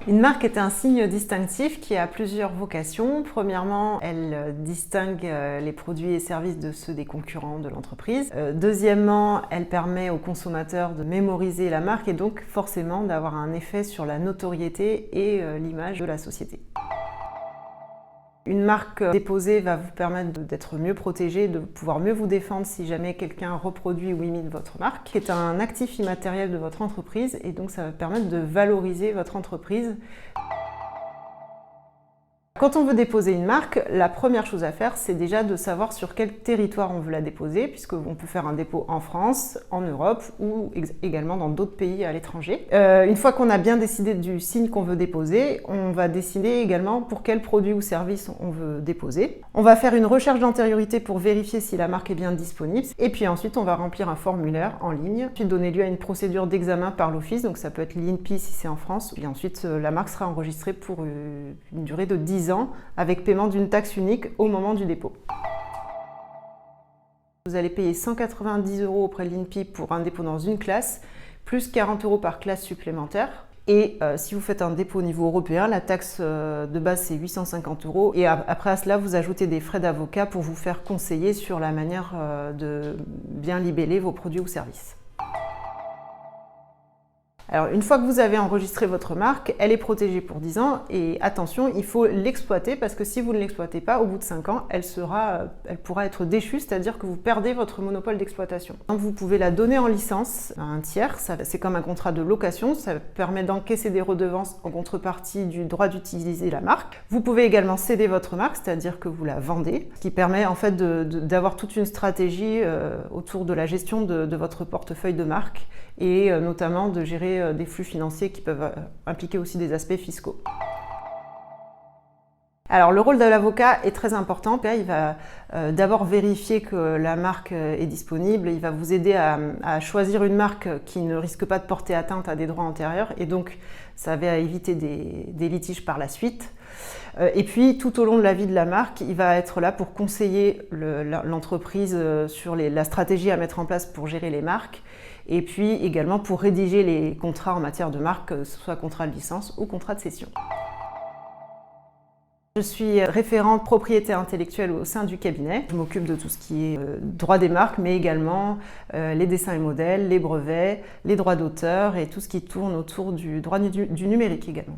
Une marque est un signe distinctif qui a plusieurs vocations. Premièrement, elle distingue les produits et services de ceux des concurrents de l'entreprise. Deuxièmement, elle permet aux consommateurs de mémoriser la marque et donc forcément d'avoir un effet sur la notoriété et l'image de la société. Une marque déposée va vous permettre d'être mieux protégé, de pouvoir mieux vous défendre si jamais quelqu'un reproduit ou imite votre marque. C'est un actif immatériel de votre entreprise et donc ça va permettre de valoriser votre entreprise. Quand on veut déposer une marque, la première chose à faire, c'est déjà de savoir sur quel territoire on veut la déposer, puisqu'on peut faire un dépôt en France, en Europe ou également dans d'autres pays à l'étranger. Une fois qu'on a bien décidé du signe qu'on veut déposer, on va décider également pour quel produit ou service on veut déposer. On va faire une recherche d'antériorité pour vérifier si la marque est bien disponible. Et puis ensuite, on va remplir un formulaire en ligne, puis donner lieu à une procédure d'examen par l'office, donc ça peut être l'INPI si c'est en France. Et ensuite, la marque sera enregistrée pour une durée de 10 ans avec paiement d'une taxe unique au moment du dépôt. Vous allez payer 190 € auprès de l'INPI pour un dépôt dans une classe, plus 40 € par classe supplémentaire. Et si vous faites un dépôt au niveau européen, la taxe de base c'est 850 €. Et après à cela, vous ajoutez des frais d'avocat pour vous faire conseiller sur la manière de bien libeller vos produits ou services. Alors, une fois que vous avez enregistré votre marque, elle est protégée pour 10 ans et attention, il faut l'exploiter parce que si vous ne l'exploitez pas, au bout de 5 ans, elle pourra être déchue, c'est-à-dire que vous perdez votre monopole d'exploitation. Donc, vous pouvez la donner en licence à un tiers, c'est comme un contrat de location, ça permet d'encaisser des redevances en contrepartie du droit d'utiliser la marque. Vous pouvez également céder votre marque, c'est-à-dire que vous la vendez, ce qui permet en fait d'avoir toute une stratégie autour de la gestion de votre portefeuille de marque et notamment de gérer des flux financiers qui peuvent impliquer aussi des aspects fiscaux. Alors le rôle de l'avocat est très important. Il va d'abord vérifier que la marque est disponible, il va vous aider à choisir une marque qui ne risque pas de porter atteinte à des droits antérieurs et donc ça va éviter des litiges par la suite. Et puis tout au long de la vie de la marque, il va être là pour conseiller l'entreprise sur la stratégie à mettre en place pour gérer les marques et puis également pour rédiger les contrats en matière de marque, que ce soit contrat de licence ou contrat de cession. Je suis référente propriété intellectuelle au sein du cabinet. Je m'occupe de tout ce qui est droit des marques, mais également les dessins et modèles, les brevets, les droits d'auteur et tout ce qui tourne autour du droit du numérique également.